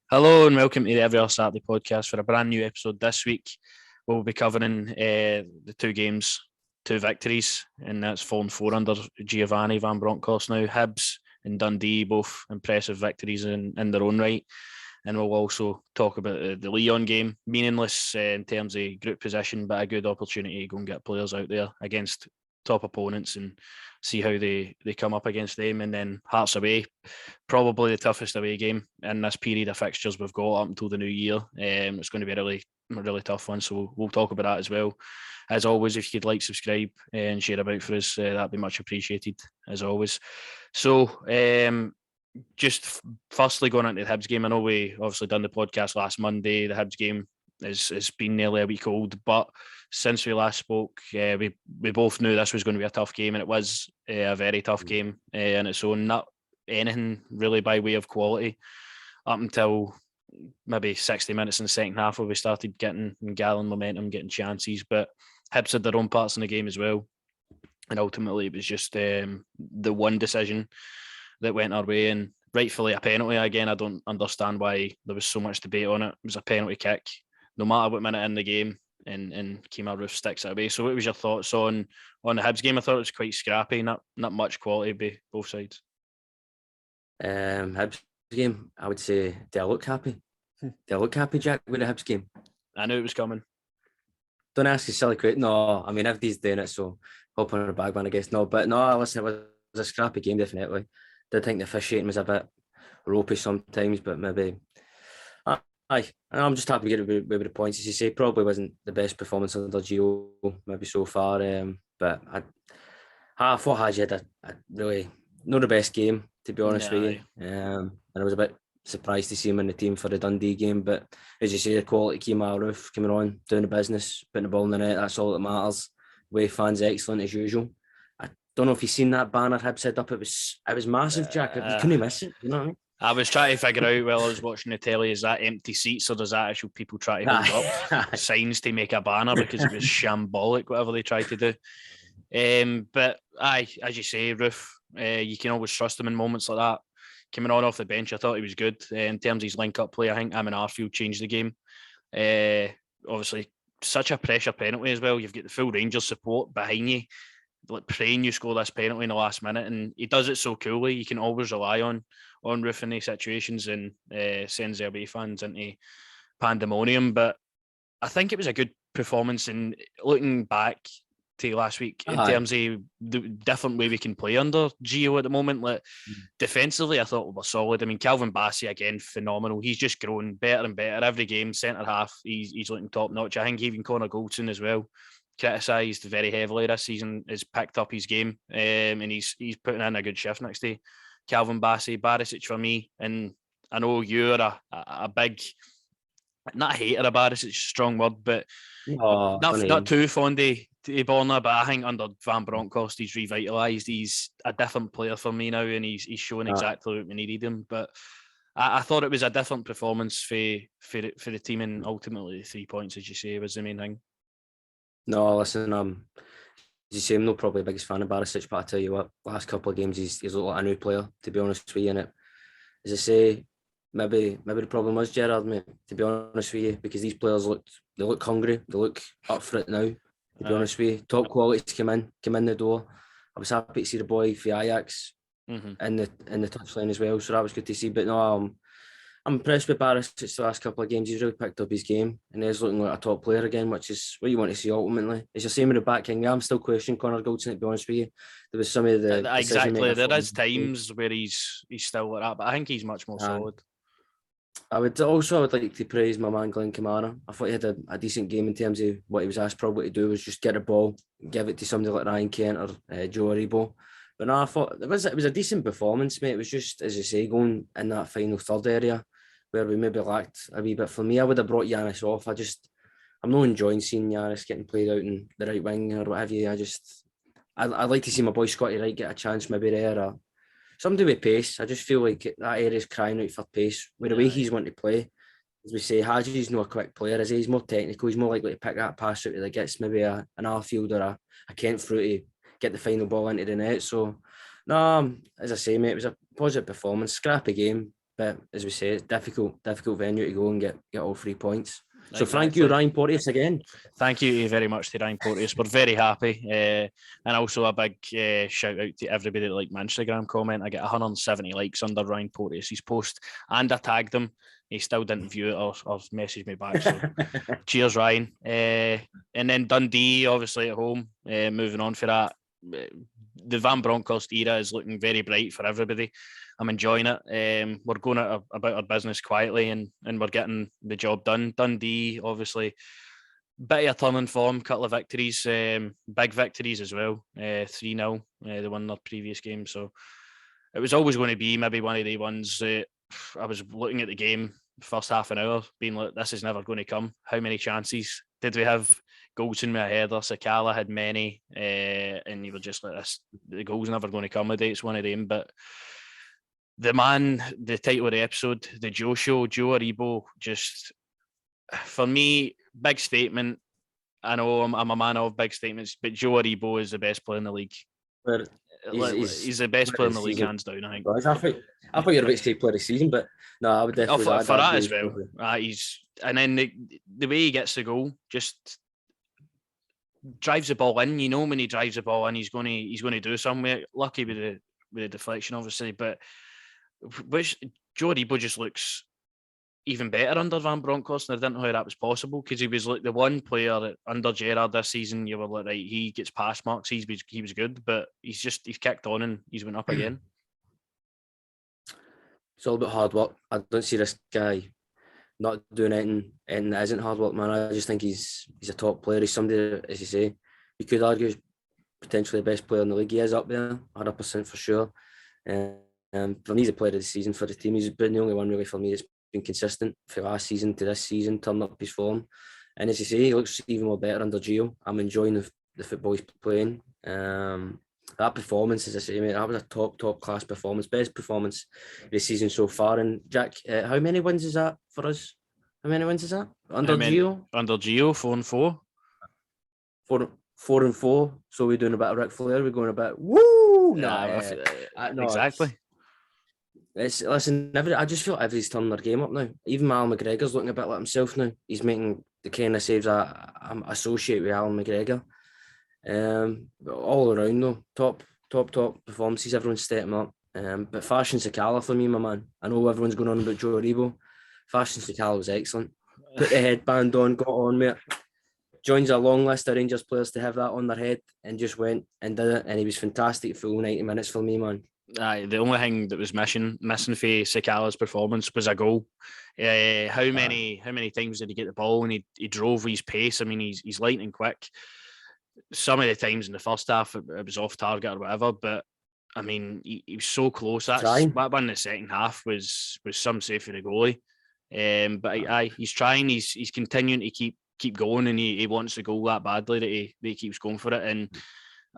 Hello and welcome to the Every Other Saturday podcast for a brand new episode this week. We'll be covering the two games, two victories, and that's 4-4 under Giovanni Van Bronckhorst now. Hibs and Dundee, both impressive victories in their own right. And we'll also talk about the Lyon game, meaningless in terms of group position, but a good opportunity to go and get players out there against top opponents and see how they come up against them. And then Hearts away, probably the toughest away game in this period of fixtures we've got up until the new year. It's going to be a really tough one, so we'll talk about that as well. As always, if you could like, subscribe, and share about for us, that'd be much appreciated, as always. So, just firstly going into the Hibs game, I know we obviously done the podcast last Monday. The Hibs game has been nearly a week old, but since we last spoke, we both knew this was going to be a tough game, and it was a very tough game in its own. Not anything really by way of quality up until maybe 60 minutes in the second half where we started getting and gathering momentum, getting chances. But Hibs had their own parts in the game as well, and ultimately it was just the one decision that went our way, and rightfully a penalty. Again, I don't understand why there was so much debate on it. It was a penalty kick, no matter what minute in the game, and Kemar Roofe sticks it away. So what was your thoughts on the Hibs game? I thought it was quite scrappy, not much quality by both sides. Hibs game, I would say they look happy. They look happy, Jack, with the Hibs game. I knew it was coming. Don't ask a silly question. No, I mean, everybody's doing it, so hope on a bag one, I guess. No, but no, listen, it was a scrappy game, definitely. Did think the officiating was a bit ropey sometimes, but maybe. Aye, I'm just happy to get away with the points. As you say, probably wasn't the best performance under Gio, maybe so far. But I thought Hadji had a really not the best game, to be honest with you. And I was a bit surprised to see him in the team for the Dundee game. But as you say, the quality Kemar Roofe coming on, doing the business, putting the ball in the net, that's all that matters. Way fans excellent as usual. I don't know if you've seen that banner Hibs had up. It was massive, Jack. You couldn't miss it. You know what I mean? I was trying to figure out while I was watching the telly, is that empty seats or does that actual people try to hold up signs to make a banner, because it was shambolic, whatever they tried to do. But aye, as you say, Roofe, you can always trust him in moments like that. Coming on off the bench, I thought he was good. In terms of his link-up play, I think Amin Arfield changed the game. Obviously, such a pressure penalty as well. You've got the full Rangers support behind you, like praying you score this penalty in the last minute, and he does it so coolly. You can always rely on Roofe in these situations, and sends the away fans into pandemonium. But I think it was a good performance. And looking back to last week, in terms of the different way we can play under Gio at the moment, like defensively, I thought we were solid. I mean, Calvin Bassey again, phenomenal. He's just grown better and better every game. Centre half, he's looking top notch. I think even Connor Goldson as well, criticised very heavily this season, has picked up his game, and he's putting in a good shift next to Calvin Bassey. Barisic for me, and I know you're a big, not a hater of Barisic, strong word, but not too fond of Borna, but I think under Van Bronckhorst he's revitalised. He's a different player for me now, and he's showing exactly what we needed him. But I thought it was a different performance for the team, and ultimately the 3 points, as you say, was the main thing. No, listen, as you say, I'm not probably the biggest fan of Barisic, but I tell you what, last couple of games he's looked like a new player, to be honest with you. And it, as I say, maybe the problem was Gerrard, mate, to be honest with you, because these players look hungry, they look up for it now, to be honest with you. Top qualities come in the door. I was happy to see the boy for Ajax in the touchline as well, so that was good to see. But no, I'm impressed with Barisic the last couple of games. He's really picked up his game, and he's looking like a top player again, which is what you want to see ultimately. It's the same with the back king. I'm still questioning Connor Goldson, to be honest with you. There was some of the exactly. There is times where he's still like that, but I think he's much more solid. I would like to praise my man Glenn Kamara. I thought he had a decent game in terms of what he was asked probably to do was just get the ball, give it to somebody like Ryan Kent or Joe Aribo. But no, I thought it was a decent performance, mate. It was just, as you say, going in that final third area where we maybe lacked a wee bit. For me, I would have brought Giannis off. I'm not enjoying seeing Giannis getting played out in the right wing or what have you. I'd like to see my boy Scotty Wright get a chance maybe there, or somebody with pace. I just feel like that area's crying out for pace. With the way he's wanting to play, as we say, Hadji's not a quick player, is he? He's more technical. He's more likely to pick that pass out that gets maybe an Arfield or a Kent through to get the final ball into the net. So, no, as I say, mate, it was a positive performance. Scrappy game. but as we say, it's difficult venue to go and get all 3 points. So thank Exactly. you, Ryan Porteous, again. Thank you very much to Ryan Porteous. We're very happy. And also a big shout out to everybody that liked my Instagram comment. I get 170 likes under Ryan Porteous' post, and I tagged him. He still didn't view it or message me back. So cheers, Ryan. And then Dundee, obviously at home. Moving on for that. The Van Bronckhorst era is looking very bright for everybody. I'm enjoying it. We're going about our business quietly and we're getting the job done. Dundee, obviously, bit of a turn in form, couple of victories, big victories as well. 3-0, they won their previous game. So it was always going to be maybe one of the ones that I was looking at the game, first half an hour, being like, this is never going to come. How many chances did we have? Goals in my header. Sakala had many, and you were just like, this, the goal's never going to come today. It's one of them. But the man, the title of the episode, the Joe Show, Joe Aribo, just for me, big statement. I know I'm a man of big statements, but Joe Aribo is the best player in the league. He's the best player in the league, hands down, I think. I thought you were about to say player of the season, but no, I would definitely for that as well. He's and then the way he gets the goal, just drives the ball in. You know, when he drives the ball in, he's going to do something. Lucky with the deflection, obviously, but which Joe Aribo just looks even better under Van Bronckhorst, and I didn't know how that was possible, because he was like the one player that, under Gerrard this season, you were like, right, he gets pass marks, he was good, but he's kicked on and he's went up again. It's all about hard work. I don't see this guy not doing anything that isn't hard work, man. I just think he's a top player. He's somebody, as you say, you could argue potentially the best player in the league. He is up there, 100% for sure. For me, he's a player of the season for the team. He's been the only one really for me that's been consistent from last season to this season, turning up his form. And as you say, he looks even more better under Gio. I'm enjoying the football he's playing. That performance, as I say, mate, that was a top class performance, best performance this season so far. And Jack, how many wins is that for us? How many wins is that under Gio? Under Gio, 4-4. 4-4. So we're doing a bit of Ric Flair. We're going a bit woo. No, exactly. Listen. I just feel everybody's turning their game up now. Even Alan McGregor's looking a bit like himself now. He's making the kind of saves I associate with Alan McGregor. All around though, top performances. Everyone's stepping up. But Fashion Sakala for me, my man. I know everyone's going on about Joe Aribo. Fashion Sakala was excellent. Put the headband on, got on, mate. Joins a long list of Rangers players to have that on their head, and just went and did it. And he was fantastic. Full 90 minutes for me, man. The only thing that was missing for Sakala's performance was a goal. How many times did he get the ball and he drove his pace? I mean, he's lightning quick. Some of the times in the first half it was off target or whatever, but I mean he was so close. That one in the second half was some save for the goalie. But he's trying. He's continuing to keep going, and he wants the goal that badly that he keeps going for it. And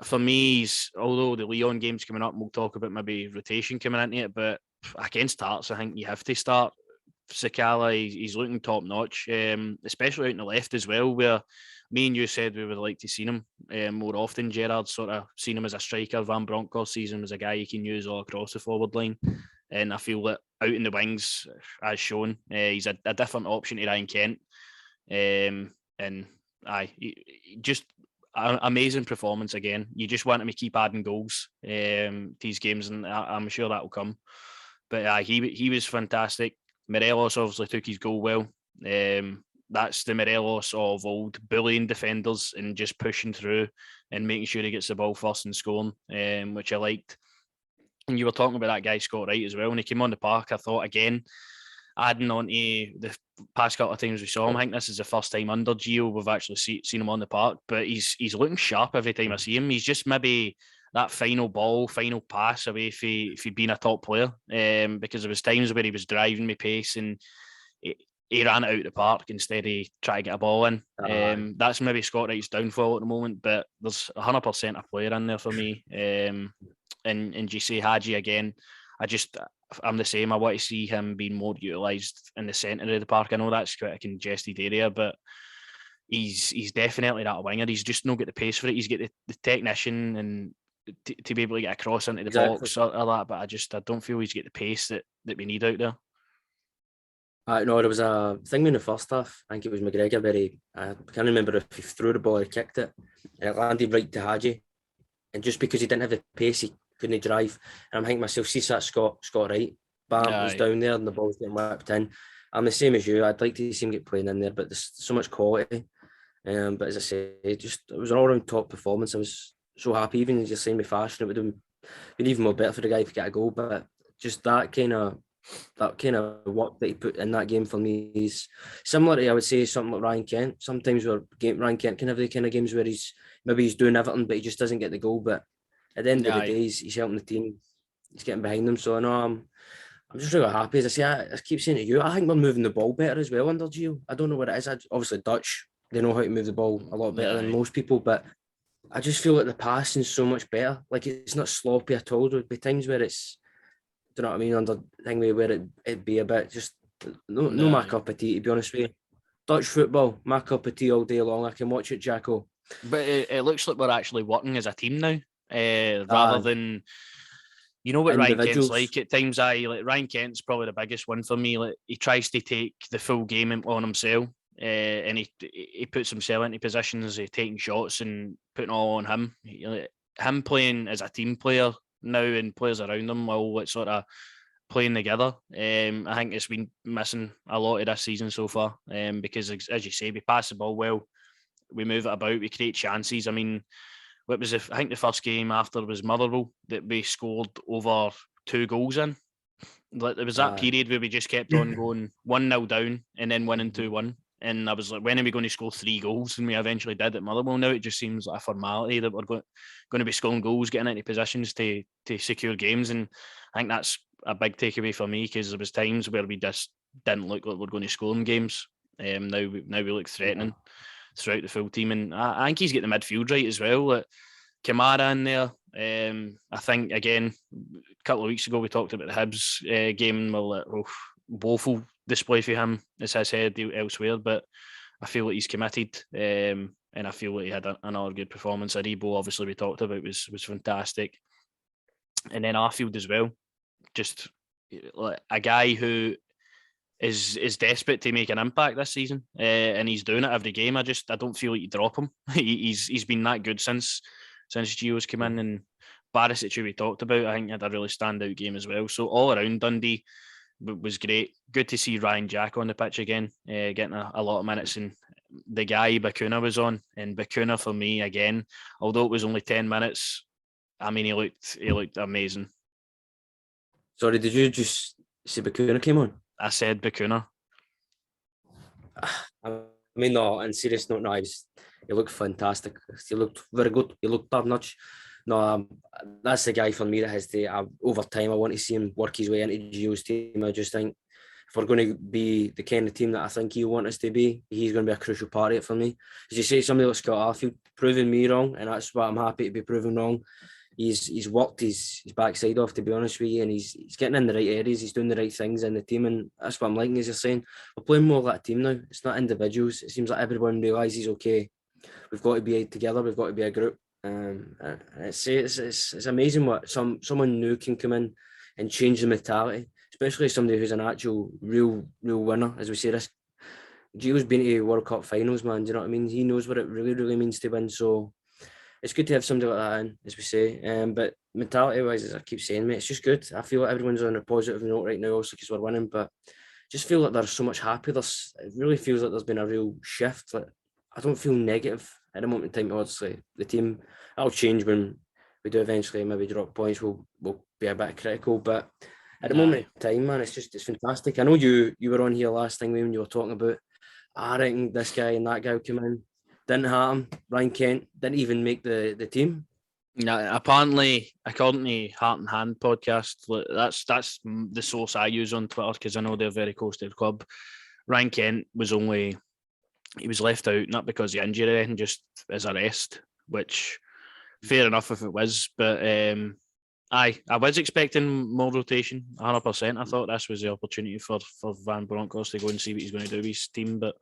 for me, although the Lyon game's coming up, and we'll talk about maybe rotation coming into it, but against Hearts, I think you have to start Sakala. He's looking top notch, especially out in the left as well, where me and you said we would like to see him more often. Gerrard sort of seen him as a striker. Van Bronckhorst sees him as a guy you can use all across the forward line. And I feel that out in the wings, as shown, he's a different option to Ryan Kent. Just an amazing performance again. You just want him to keep adding goals to these games, and I'm sure that will come. But he was fantastic. Morelos obviously took his goal well. That's the Morelos of old, bullying defenders and just pushing through and making sure he gets the ball first and scoring, which I liked. And you were talking about that guy, Scott Wright, as well. When he came on the park, I thought, again, adding on to the past couple of times we saw him, I think this is the first time under Gio we've actually seen him on the park, but he's looking sharp every time I see him. He's just maybe that final pass away if he being a top player, because there was times where he was driving me pace and he ran it out the park instead of trying to get a ball in. That's maybe Scott Wright's downfall at the moment, but there's 100% a player in there for me. And GC Hadji again, I'm the same. I want to see him being more utilised in the centre of the park. I know that's quite a congested area, but he's definitely that winger. He's just not got the pace for it. He's got the technician and to be able to get across into the box or that, but I don't feel he's got the pace that we need out there. No, there was a thing in the first half. I think it was McGregor where I can't remember if he threw the ball or kicked it, and it landed right to Hadji. And just because he didn't have the pace, he couldn't drive. And I'm thinking myself, see that Scott Wright, bam, he's Aye. down there and the ball's getting whipped in. I'm the same as you. I'd like to see him get playing in there, but there's so much quality. But as I say, it was an all-round top performance. I was so happy, even as you're saying with fashion, it would have been even more better for the guy if he got a goal. But just that kind of work that he put in that game for me is similar to, I would say, something like Ryan Kent. Sometimes Ryan Kent can have the kind of games where he's doing everything, but he just doesn't get the goal. But at the end of the Aye. day, he's helping the team. He's getting behind them. So I know I'm just really happy. As I say, I keep saying to you, I think we're moving the ball better as well under Gio. I don't know what it is. Obviously, Dutch, they know how to move the ball a lot better than Aye. most people, but I just feel like the passing's so much better. Like, it's not sloppy at all. There'd be times where it's, do you know what I mean, under thing where it'd be a bit just no my Aye. cup of tea, to be honest with you. Dutch football, my cup of tea all day long. I can watch it, Jacko. But it looks like we're actually working as a team now, rather Uh, than, you know what Ryan Kent's Individuals. like at times. Like Ryan Kent's probably the biggest one for me. Like, he tries to take the full game on himself, and he puts himself into positions, taking shots and putting all on him. Him playing as a team player now and players around him all sort of playing together. I think it's been missing a lot of this season so far. Because as you say, we pass the ball well, we move it about, we create chances. I mean, what was I think the first game after was Motherwell that we scored over 2 goals in. Like, there was that Uh, period where we just kept on going 1-0 down and then winning 2-1. And I was like, when are we going to score 3 goals? And we eventually did at Motherwell. Now it just seems like a formality that we're going to be scoring goals, getting into positions to secure games. And I think that's a big takeaway for me, because there was times where we just didn't look like we're going to score in games. Now we look threatening throughout the full team. And I think he's got the midfield right as well. Like, Kamara in there. I think, again, a couple of weeks ago we talked about the Hibs game. Well, woeful display for him, as I said elsewhere, but I feel like he's committed, and I feel like he had another good performance. Aribo, obviously, we talked about, was fantastic, and then Arfield as well. Just like a guy who is desperate to make an impact this season, and he's doing it every game. I don't feel like you drop him. He's been that good since Gio's come in, and Barisic, who we talked about, I think had a really standout game as well. So all around, Dundee was great. Good to see Ryan Jack on the pitch again, getting a lot of minutes. And the guy Bakuna was on, and Bakuna for me again, although it was only 10 minutes, I mean, he looked amazing. Sorry, did you just say Bakuna came on? I said Bakuna. I mean, no, in serious note, no, he looked fantastic. He looked very good. He looked top notch. No, that's the guy for me that has to, over time, I want to see him work his way into Gio's team. I just think if we're going to be the kind of team that I think he wants us to be, he's going to be a crucial part of it for me. As you say, somebody like Scott Arfield proving me wrong, and that's what I'm happy to be proven wrong. He's worked his backside off, to be honest with you, and he's getting in the right areas. He's doing the right things in the team, and that's what I'm liking. As you're saying, we're playing more like a team now. It's not individuals. It seems like everyone realises, okay, we've got to be together. We've got to be a group. It's amazing what someone new can come in and change the mentality, especially somebody who's an actual real winner. As we say, this Gio's been to World Cup finals, man. Do you know what I mean? He knows what it really means to win. So it's good to have somebody like that in, as we say. But mentality-wise, as I keep saying, mate, it's just good. I feel like everyone's on a positive note right now, also because we're winning. But just feel like they're so much happier. It really feels like there's been a real shift. Like, I don't feel negative at the moment in time. Obviously, the team, that'll change when we do eventually maybe drop points. We'll be a bit critical, but at the moment Aye. in time, man, it's fantastic. I know you were on here last time when you were talking about, I reckon this guy and that guy will come in. Didn't happen. Ryan Kent didn't even make the team. Now, apparently, according to Heart and Hand podcast, that's the source I use on Twitter, because I know they're very close to the club. Ryan Kent was left out, not because of injury or anything, just as a rest, which fair enough if it was. But I was expecting more rotation, 100%. I thought this was the opportunity for Van Bronckhorst to go and see what he's going to do with his team. But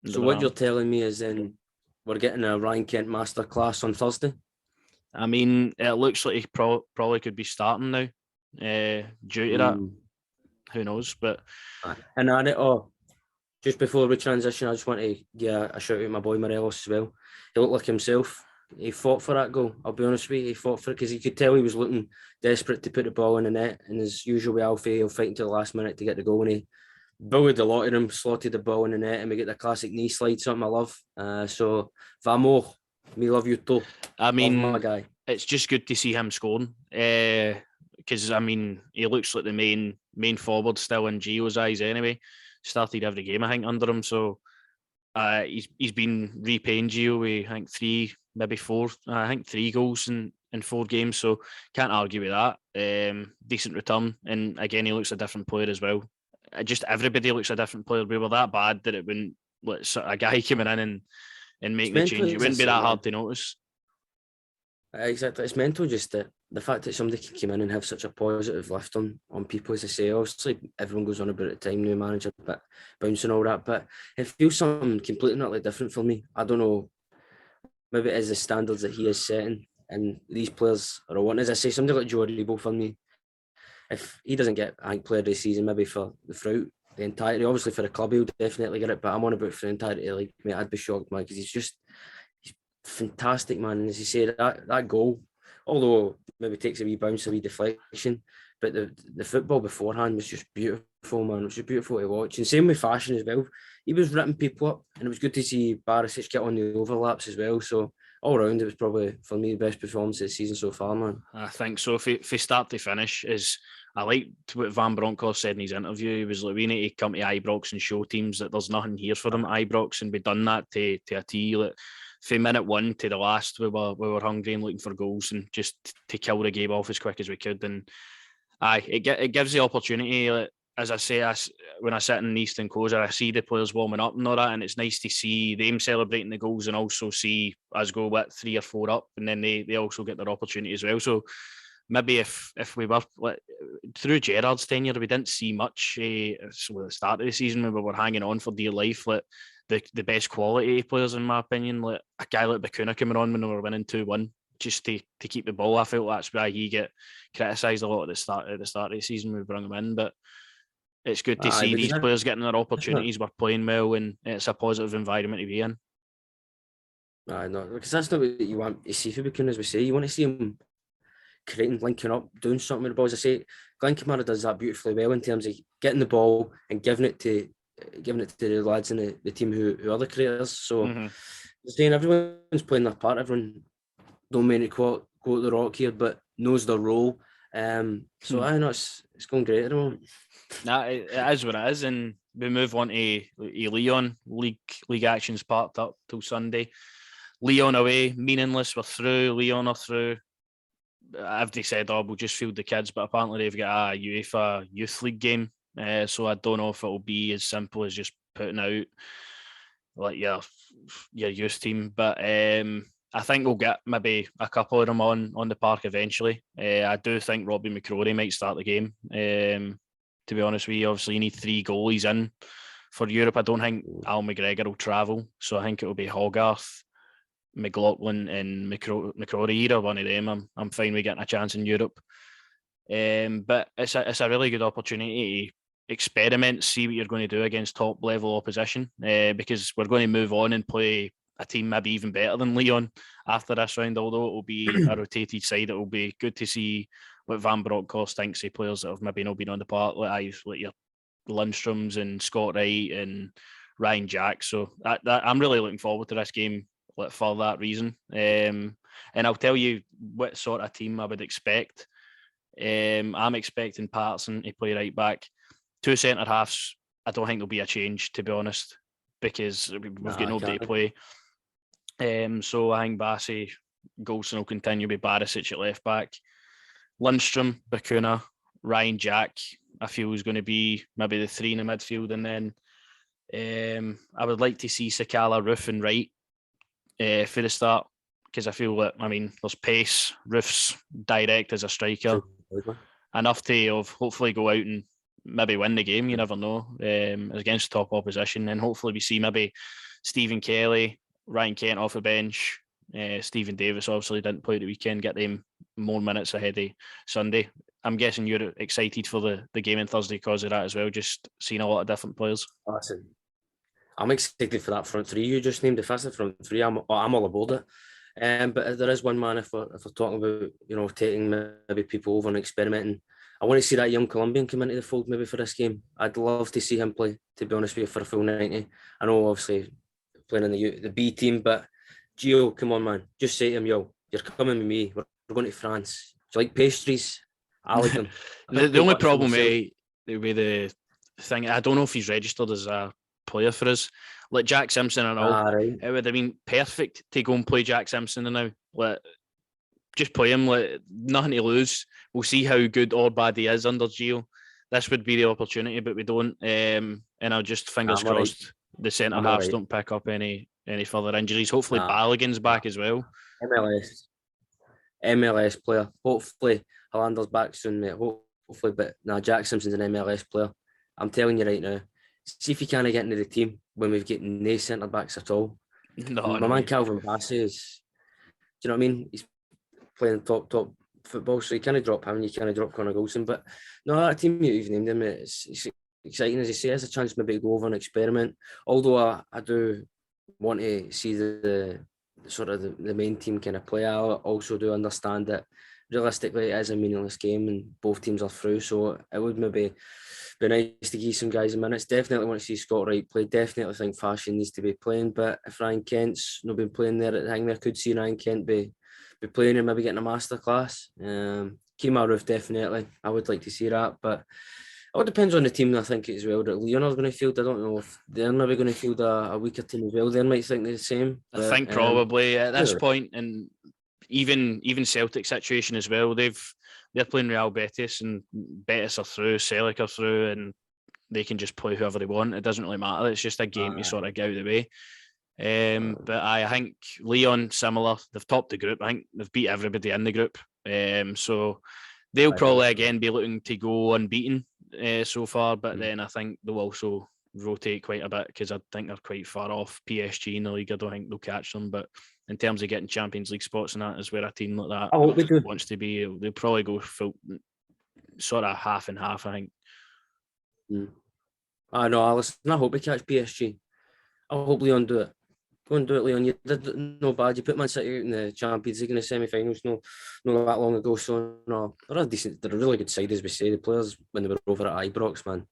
So what you're telling me is then we're getting a Ryan Kent masterclass on Thursday? I mean, it looks like he probably could be starting now, due to that. who knows? But And just before we transition, I just want to give a shout out to my boy Morelos as well. He looked like himself. He fought for that goal. I'll be honest with you, he fought for it because he could tell he was looking desperate to put the ball in the net. And as usual with Alfie, he'll fight until the last minute to get the goal. And he bullied a lot of them, slotted the ball in the net, and we get the classic knee slide, something I love. So, vamos, me love you too. I mean, love my guy. It's just good to see him scoring. Because I mean, he looks like the main forward still in Gio's eyes anyway. Started every game, I think, under him. So he's been repaying Gio with, I think, three goals in 4 games. So can't argue with that. Decent return. And again, he looks a different player as well. Just everybody looks a different player. We were that bad that it wouldn't let a guy coming in and making the change. It wouldn't be that hard to notice. Exactly. It's mental just the fact that somebody can come in and have such a positive lift on people, as I say. Obviously, everyone goes on about the time, new manager, but bouncing all that. But it feels something completely utterly different for me. I don't know. Maybe it is the standards that he is setting, and these players are all. As I say, somebody like Joe Aribo for me, if he doesn't get, I think, player of the season, maybe for the entirety, obviously for the club, he'll definitely get it. But I'm on about for the entirety of the league, mate. I'd be shocked, man, because he's fantastic, man. And as you say, that goal, although maybe takes a wee bounce, a wee deflection, but the football beforehand was just beautiful, man. It was just beautiful to watch. And same with Fashion as well. He was ripping people up, and it was good to see Barisic get on the overlaps as well. So all round, it was probably, for me, the best performance of the season so far, man. I think so. If start to finish, I liked what Van Bronckhorst said in his interview. He was like, we need to come to Ibrox and show teams that there's nothing here for them at Ibrox, and we've done that to a T. Like, from minute 1 to the last, we were hungry and looking for goals and just to kill the game off as quick as we could. And it gives the opportunity. Like, as I say, when I sit in the Eastern Closer, I see the players warming up and all that, and it's nice to see them celebrating the goals and also see us go with 3 or 4 up, and then they also get their opportunity as well. So maybe if we were through Gerrard's tenure, we didn't see much. So at the start of the season, when we were hanging on for dear life, like the best quality players, in my opinion, like a guy like Bacuna coming on when we were winning 2-1, just to keep the ball. I felt that's why he get criticised a lot at the start of the season when we bring him in, but it's good to see these players getting their opportunities. We're playing well, and it's a positive environment to be in. No, because that's not what you want to see for Bacuna, as we say. You want to see him creating, linking up, doing something with the ball. As I say, Glenn Kamara does that beautifully well in terms of getting the ball and giving it to the lads in the team who are the creators. So, saying everyone's playing their part. Everyone, don't mean to quote the rock here, but knows their role. So I know it's going great at the moment. Nah, it is what it is, and we move on to Lyon. League actions parked up till Sunday. Lyon away, meaningless. We're through. Lyon are through. Everybody said, we'll just field the kids, but apparently they've got a UEFA Youth League game. So I don't know if it'll be as simple as just putting out like your youth team, but I think we'll get maybe a couple of them on the park eventually. I do think Robbie McCrory might start the game. To be honest with you, obviously you need 3 goalies in for Europe. I don't think Al McGregor will travel, so I think it will be Hogarth, McLaughlin and McCrory. Either one of them, I'm fine with getting a chance in Europe. But it's a really good opportunity to experiment, see what you're going to do against top level opposition, because we're going to move on and play a team maybe even better than Lyon after this round. Although it will be a rotated side, it will be good to see what Van Bronckhorst thinks of players that have maybe not been on the park, like your Lundstroms and Scott Wright and Ryan Jack. So I'm really looking forward to this game for that reason. And I'll tell you what sort of team I would expect. I'm expecting Patterson to play right back. 2 centre halves, I don't think there'll be a change, to be honest, because we've got nobody to play. So I think Bassey, Goldson will continue with Barisic at left back. Lundstrom, Bacuna, Ryan Jack, I feel is going to be maybe the 3 in the midfield. And then I would like to see Sakala, Roof and Wright for the start, because I feel that, there's pace. Roof's direct as a striker. Enough to hopefully go out and maybe win the game. You never know, against top opposition. And hopefully we see maybe Stephen Kelly, Ryan Kent off the bench. Stephen Davis obviously didn't play the weekend, get them more minutes ahead of Sunday. I'm guessing you're excited for the game on Thursday because of that as well, just seeing a lot of different players. Listen, I'm excited for that front three you just named. If that's the front three, I'm all aboard it. But there is one man, if we're talking about, taking maybe people over and experimenting, I want to see that young Colombian come into the fold maybe for this game. I'd love to see him play, to be honest with you, for a full 90. I know, obviously, playing in the B team, but Gio, come on, man. Just say to him, yo, you're coming with me. We're going to France. Do you like pastries? I like them. The only problem with the thing, I don't know if he's registered as a player for us. Like Jack Simpson and all, right. it would have been perfect to go and play Jack Simpson now. Like, just play him. Like, nothing to lose. We'll see how good or bad he is under Gio. This would be the opportunity, but we don't. And I'll just fingers crossed the centre halves don't pick up any further injuries. Hopefully Balogun's back as well. MLS player. Hopefully Hollander's back soon, mate. Hopefully, but Jack Simpson's an MLS player. I'm telling you right now. See if you can't get into the team when we've got no centre backs at all. My man Calvin Bassey is. Do you know what I mean? He's playing top football, so you can't drop him. You can't drop Connor Golson. But no, that team you've named him, it's exciting, as you say. It's a chance maybe to go over and experiment. Although I do want to see the sort of the main team kind of play. I also do understand that realistically it is a meaningless game and both teams are through, so it would maybe be nice to give some guys a minutes. Definitely want to see Scott Wright play. Definitely think Fashion needs to be playing, but if Ryan Kent's not been playing there at the thing, I could see Ryan Kent be playing and maybe getting a masterclass. Kemar Roof, definitely. I would like to see that, but it all depends on the team, I think, as well, that Lyon are going to field. I don't know if they're maybe going to field a weaker team as well. They might think the same. I think probably at this point, and even Celtic situation as well, they're playing Real Betis, and Betis are through, Celtic are through, and they can just play whoever they want. It doesn't really matter. It's just a game to sort of get out of the way. But I think Lyon, similar. They've topped the group. I think they've beat everybody in the group. So they'll probably again be looking to go unbeaten so far. But then I think they'll also rotate quite a bit because I think they're quite far off PSG in the league. I don't think they'll catch them. But in terms of getting Champions League spots, and that is where a team like that wants to be. They'll probably go full, sort of half and half, I think. I know, Alice. I hope we catch PSG. I hope Lyon do it. Go and do it, Lyon. You did no bad. You put Man City out in the Champions League in the semi-finals no that long ago. So no, they're a really good side, as we say. The players when they were over at Ibrox, man,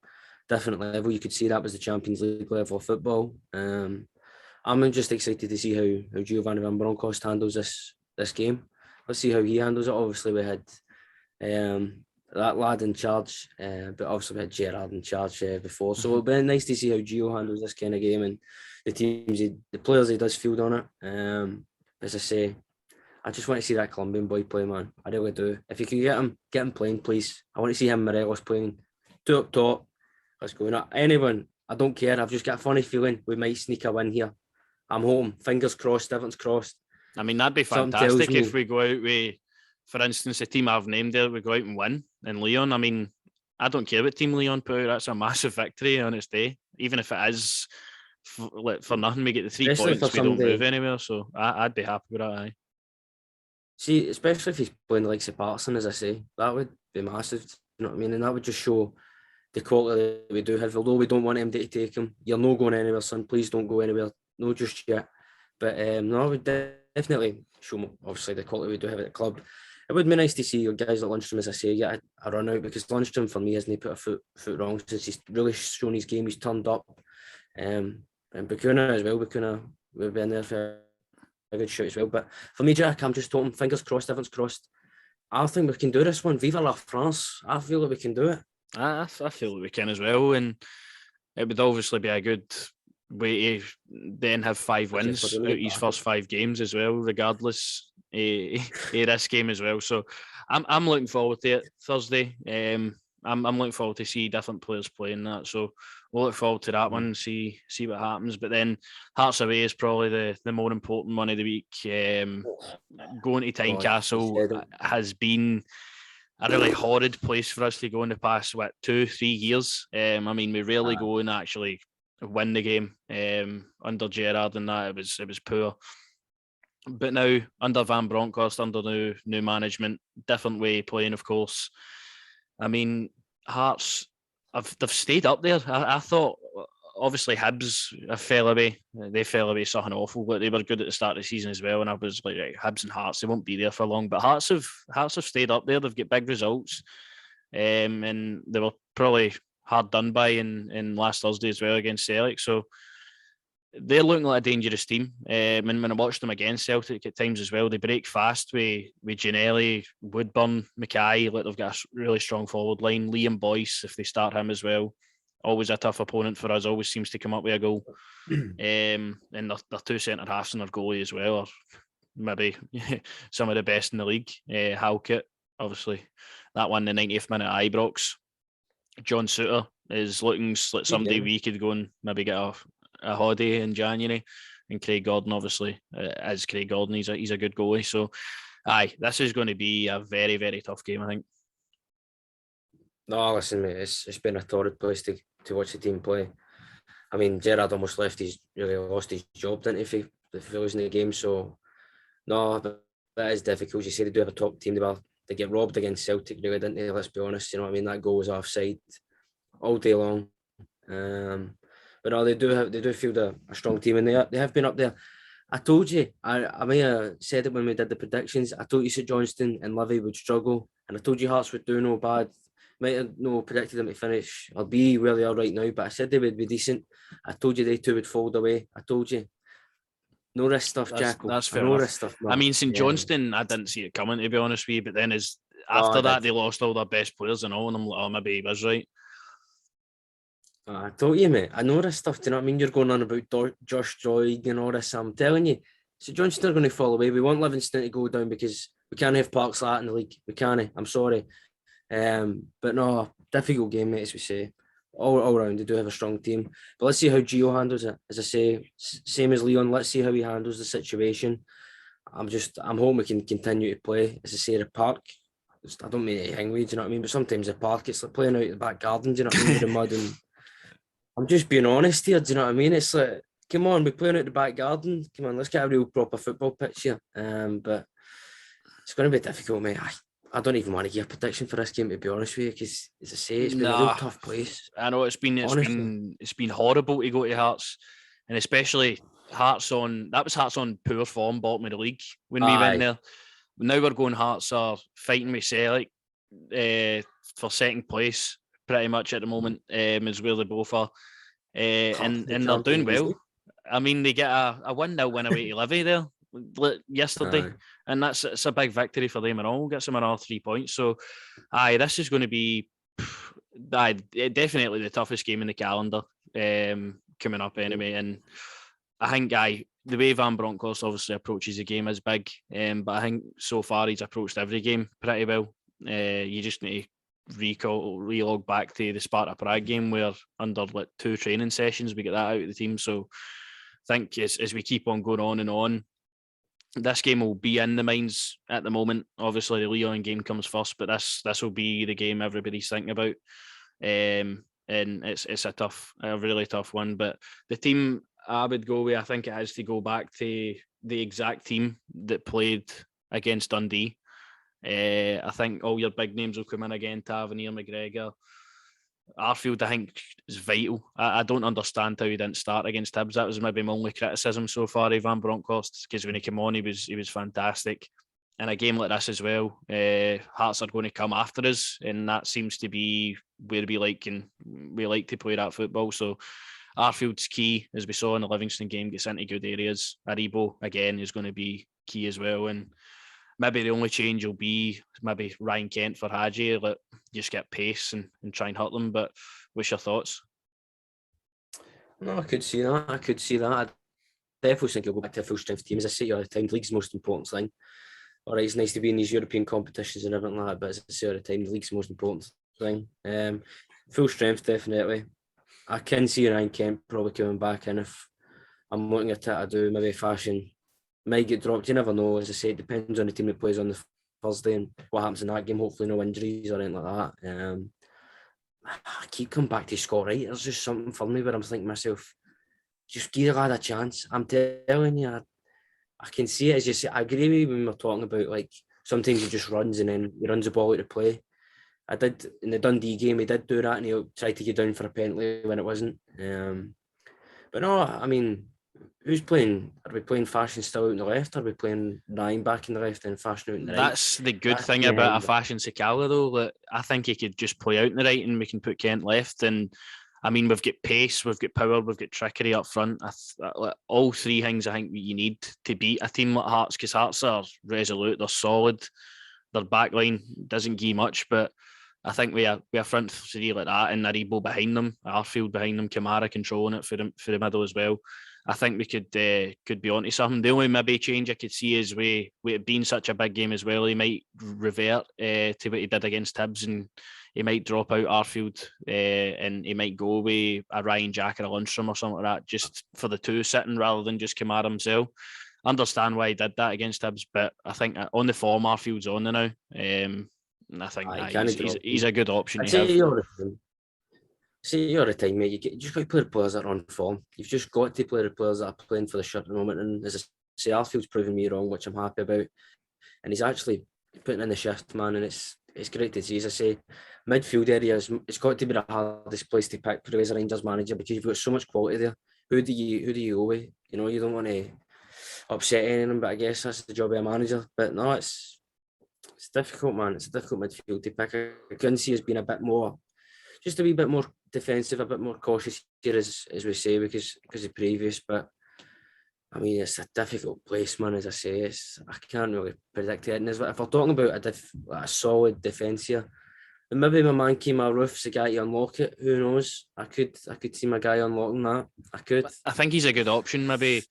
different level. You could see that was the Champions League level of football. I'm just excited to see how Giovanni Van Bronckhorst handles this game. Let's see how he handles it. Obviously, we had that lad in charge, but obviously we had Gerrard in charge before. So it'll be nice to see how Gio handles this kind of game and the teams, the players he does field on it. As I say, I just want to see that Colombian boy play, man. I really do. If you can get him playing, please. I want to see him Morelos playing. Two up top. Let's go. Not anyone. I don't care. I've just got a funny feeling we might sneak a win here. I'm home. Fingers crossed. Everything's crossed. I mean, that'd be fantastic if we go out with, for instance, the team I've named there, we go out and win in Lyon. I mean, I don't care what team Lyon put out. That's a massive victory on its day. Even if it is for nothing, we get the 3 points. We don't move anywhere. So I'd be happy with that. Aye. See, especially if he's playing like Patterson, as I say, that would be massive. You know what I mean? And that would just show the quality that we do have. Although we don't want MD to take him, you're not going anywhere, son. Please don't go anywhere. No, just yet. But no, I would definitely show, obviously, the quality we do have at the club. It would be nice to see your guys at Lundstram, as I say, get a run out, because Lundstram, for me, hasn't put a foot wrong since he's really shown his game. He's turned up. And Bakuna as well. Bakuna will be in there for a good shoot as well. But for me, Jack, I'm just hoping, fingers crossed, everyone's crossed. I think we can do this one. Viva la France. I feel like we can do it. I feel like we can as well. And it would obviously be a good way to then have 5 wins out of his first 5 games as well, regardless of this game as well. So I'm looking forward to it Thursday. I'm looking forward to see different players playing that. So we'll look forward to that one, see what happens. But then Hearts away is probably the more important one of the week. Going to Tynecastle has been a really horrid place for us to go in the past 2-3 years. I mean, we rarely go and actually win the game under Gerrard, and that it was poor. But now under Van Bronckhorst, under new management, different way of playing, of course. I mean, Hearts, they've stayed up there. I thought, obviously, Hibs fell away. They fell away something awful, but they were good at the start of the season as well. And I was like, right, Hibs and Hearts, they won't be there for long. But Hearts have stayed up there. They've got big results, and they were probably hard done by in last Thursday as well against Celtic. So they're looking like a dangerous team. And when I watched them against Celtic at times as well, they break fast with Ginnelly, Woodburn, Mackay. Like they've got a really strong forward line. Liam Boyce, if they start him as well, always a tough opponent for us. Always seems to come up with a goal. And their two centre halves and their goalie as well are maybe some of the best in the league. Halkett, obviously, that one the 90th minute at Ibrox. John Souttar is looking like somebody we could go and maybe get a holiday in January. And Craig Gordon, obviously, as Craig Gordon, he's a good goalie. So, this is going to be a very, very tough game, I think. No, listen, mate, it's been a torrid place to watch the team play. I mean, Gerrard almost lost his job, didn't he, if he losing the game. So, no, that is difficult. You say they do have a top team. They get robbed against Celtic, really, didn't they? Let's be honest. You know what I mean? That goal was offside all day long. But no, they do field a strong team, and they have been up there. I told you, I may have said it when we did the predictions. I told you St Johnstone and Livy would struggle, and I told you Hearts would do no bad. Might have no predicted them to finish or be where they are right now, but I said they would be decent. I told you they two would fold away. I told you. No risk stuff, Jackal. That's fair enough. Stuff, I mean, St Johnstone, I didn't see it coming, to be honest with you, but then after that, they lost all their best players and all, and I'm like, oh, maybe he was right. I told you, mate. I know this stuff. Do you know what I mean? You're going on about Josh Droid and all this. I'm telling you. St Johnstone are going to fall away. We want Livingston to go down because we can't have Parks like that in the league. We can't. I'm sorry. But no, difficult game, mate, as we say. All round, they do have a strong team. But let's see how Gio handles it. As I say, same as Lyon, let's see how he handles the situation. I'm hoping we can continue to play. As I say, the park, I don't mean anything weird, do you know what I mean? But sometimes the park, it's like playing out the back garden, do you know what I mean? With the mud and I'm just being honest here, do you know what I mean? It's like, come on, we're playing out the back garden. Come on, let's get a real proper football pitch here. But it's going to be difficult, mate. I don't even want to give a prediction for this game, to be honest with you, because as I say, it's been a real tough place. I know it's been horrible to go to Hearts, and especially Hearts on poor form, bottom of the league when we went there. Now we're going Hearts are fighting with Celtic for second place pretty much at the moment, is where they both are, and they're doing well. I mean, they get a 1-0 win away to Livy there yesterday, and it's a big victory for them and all. Gets them another 3 points. So, this is going to be definitely the toughest game in the calendar coming up anyway. And I think the way Van Bronckhorst obviously approaches the game is big, but I think so far he's approached every game pretty well. You just need to relog back to the Sparta Prague game where under 2 training sessions we get that out of the team. So I think as we keep on going on and on, this game will be in the minds at the moment. Obviously, the Lyon game comes first, but this will be the game everybody's thinking about. And it's a really tough one. But the team I would go with, I think it has to go back to the exact team that played against Dundee. I think all your big names will come in again. Tavernier, McGregor, Arfield, I think, is vital. I don't understand how he didn't start against Hibs. That was maybe my only criticism so far of Van Bronckhorst, because when he came on, he was fantastic. In a game like this as well, Hearts are going to come after us, and that seems to be where we like to play that football. So Arfield's key, as we saw in the Livingston game, gets into good areas. Aribo, again, is going to be key as well. And maybe the only change will be maybe Ryan Kent for Hadji, just get pace and try and hurt them. But what's your thoughts? No, I could see that. I definitely think you'll go back to a full strength team. As I say all the time, the league's the most important thing. All right, it's nice to be in these European competitions and everything like that, but as I say all the time, the league's the most important thing. Full strength, definitely. I can see Ryan Kent probably coming back in. If I'm looking at it, I do. Maybe Fashion might get dropped. You never know. As I say, it depends on the team that plays on the Thursday and what happens in that game. Hopefully no injuries or anything like that. I keep coming back to Scott Wright. There's just something for me where I'm thinking to myself, just give the lad a chance. I'm telling you, I can see it. As you say, I agree with you when we're talking about, sometimes he just runs and then he runs the ball out of play. I did in the Dundee game. He did do that, and he tried to get down for a penalty when it wasn't. But no, I mean, who's playing? Are we playing Fashion still out on the left? Or are we playing Ryan back in the left and Fashion out in the right? That's the good That's thing in my about head, a Fashion Sakala, though, that I think he could just play out in the right and we can put Kent left. And I mean, we've got pace, we've got power, we've got trickery up front. All three things I think you need to beat a team like Hearts, because Hearts are resolute, they're solid, their backline doesn't give much, but I think we are front three like that, and Aribo behind them, Arfield behind them, Kamara controlling it for the middle as well. I think we could be onto something. The only maybe change I could see is with it being such a big game as well, he might revert to what he did against Hibs, and he might drop out Arfield and he might go with a Ryan Jack or a Lundstrom or something like that, just for the two sitting rather than just Kamara himself. I understand why he did that against Hibs, but I think on the form, Arfield's on now. And I think he's a good option I'd to say have. you're the time, mate. You just got to play the players that are on form. You've just got to play the players that are playing for the shirt at the moment. And as I say, Arfield's proving me wrong, which I'm happy about. And he's actually putting in the shift, man. And it's great to see. As I say, midfield area it's got to be the hardest place to pick for as a Rangers manager, because you've got so much quality there. Who do you go with? You know, you don't want to upset anyone, but I guess that's the job of a manager. But no, it's difficult, man. It's a difficult midfield to pick. I can see us being a bit more, just a wee bit more defensive, a bit more cautious here, as we say, because of previous. But I mean, it's a difficult place, man. As I say, I can't really predict it. And if we're talking about a solid defence here, and maybe my man Kemar Roof's the guy to unlock it. Who knows? I could see my guy unlocking that. I could. I think he's a good option, maybe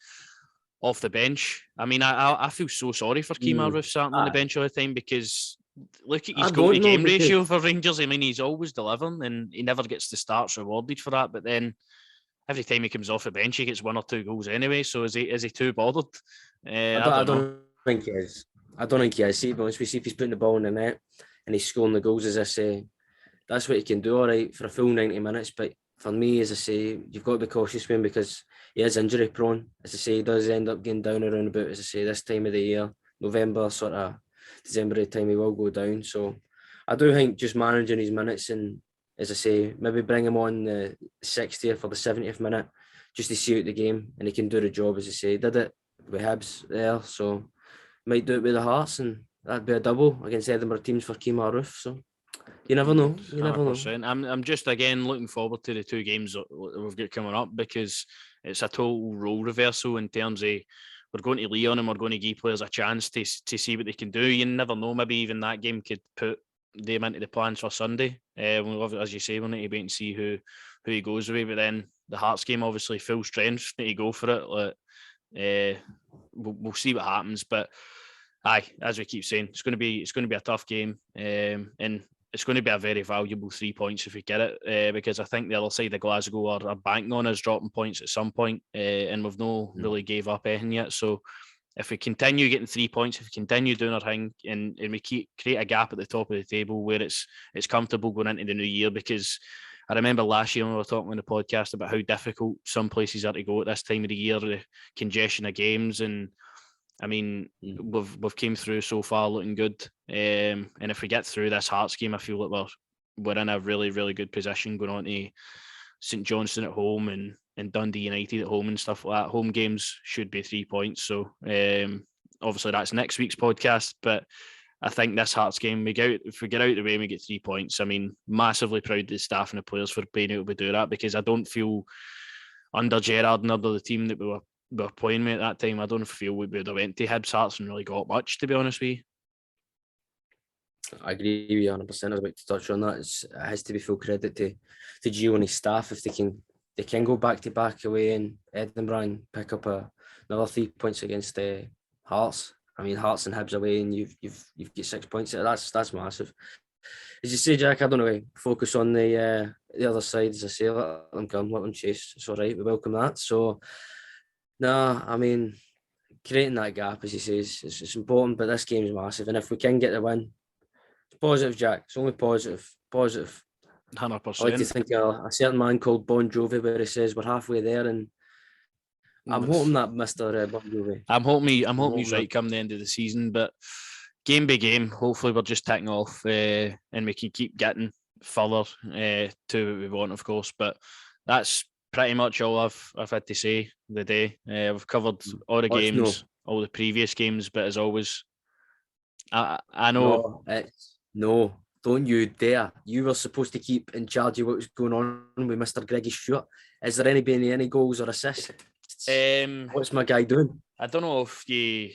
off the bench. I mean, I feel so sorry for Kemar Roof starting on the bench all the time, because look at his goal to game ratio for Rangers. I mean, he's always delivering and he never gets the starts rewarded for that. But then every time he comes off the bench, he gets 1 or 2 goals anyway. So is he too bothered? I don't think he is. I don't think he is. See, but once we see if he's putting the ball in the net and he's scoring the goals, as I say, that's what he can do, all right, for a full 90 minutes. But for me, as I say, you've got to be cautious with him, because he is injury prone. As I say, he does end up getting down around about, as I say, this time of the year, November, sort of December time, he will go down. So I do think just managing his minutes, and as I say, maybe bring him on the 60th or the 70th minute just to see out the game, and he can do the job, as I say. He did it with Hibs there, so might do it with the Hearts, and that'd be a double against Edinburgh teams for Kemar Roof. So you never know. You never 100%. know. I'm just again looking forward to the 2 games that we've got coming up, because it's a total role reversal in terms of we're going to Lyon and we're going to give players a chance to see what they can do. You never know. Maybe even that game could put them into the plans for Sunday. As you say, we'll need to wait and see who he goes with. But then the Hearts game, obviously full strength, need to go for it. We'll see what happens. But as we keep saying, it's going to be a tough game, and it's going to be a very valuable 3 points if we get it, because I think the other side of Glasgow are banking on us dropping points at some point, and we've no really gave up anything yet. So if we continue getting 3 points, if we continue doing our thing, and we create a gap at the top of the table where it's comfortable going into the new year, because I remember last year when we were talking on the podcast about how difficult some places are to go at this time of the year, the congestion of games, and I mean, we've came through so far looking good, and if we get through this Hearts game, I feel like we're in a really, really good position going on to St Johnstone at home and Dundee United at home and stuff like that. Home games should be 3 points, so obviously that's next week's podcast, but I think this Hearts game, if we get out of the way and we get 3 points, I mean, massively proud of the staff and the players for being able to do that, because I don't feel under Gerrard and under the team that we were playing with at that time, I don't feel we would have went to Hibs Hearts and really got much, to be honest with you. I agree with you 100%. I was about to touch on that. It has to be full credit to Gio and his staff if they can go back to back away in Edinburgh and pick up another 3 points against Hearts. I mean, Hearts and Hibs away, and you've got 6 points. That's massive. As you say, Jack, I don't know. Focus on the other side. As I say, let them come, let them chase. It's all right. We welcome that. So. No, I mean, creating that gap, as he says, it's important, but this game is massive. And if we can get the win, it's positive, Jack. It's only positive. 100%. I like to think of a certain man called Bon Jovi where he says we're halfway there, and I'm hoping that Mr. Bon Jovi. I'm hoping he's right come the end of the season, but game by game, hopefully we're just ticking off and we can keep getting further to what we want, of course. But that's pretty much all I've had to say the day. We've covered all the games, all the previous games, but as always, I know. No, don't you dare. You were supposed to keep in charge of what was going on with Mr. Greggy Stewart. Is there any goals or assists? What's my guy doing? I don't know if you...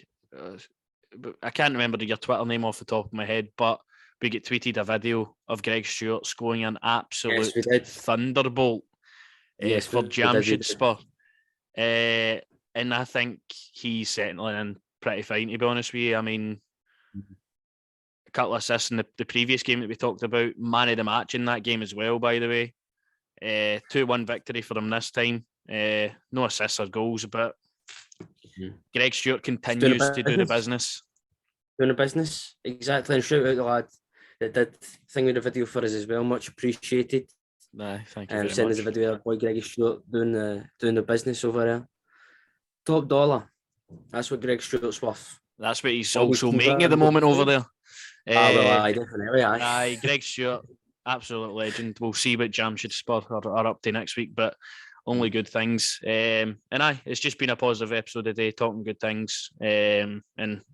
I can't remember your Twitter name off the top of my head, but we get tweeted a video of Greg Stewart scoring an absolute thunderbolt for Jamshedspor. And I think he's settling in pretty fine, to be honest with you. I mean, a couple of assists in the previous game that we talked about, man of the match in that game as well, by the way. 2-1 victory for him this time. No assists or goals, but Greg Stewart continues to do the business. Doing the business, exactly. And shout out the lad that did thing with the video for us as well. Much appreciated. Thank you very much. Sending us a video of boy Greg Stewart doing the business over there. Top dollar. That's what Greg Stewart's worth. That's what he's also making at the moment over there. Definitely. Aye, Greg Stewart, absolute legend. We'll see what Jamshedspor are up to next week, but only good things. It's just been a positive episode today, talking good things. And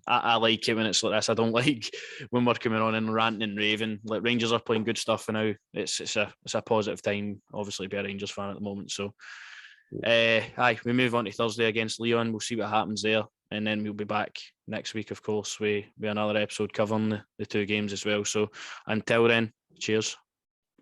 I like it when it's like this. I don't like when we're coming on and ranting and raving. Like, Rangers are playing good stuff for now. It's a positive time, obviously, be a Rangers fan at the moment. So, we move on to Thursday against Lyon. We'll see what happens there. And then we'll be back next week, of course, with another episode covering the two games as well. So until then, cheers.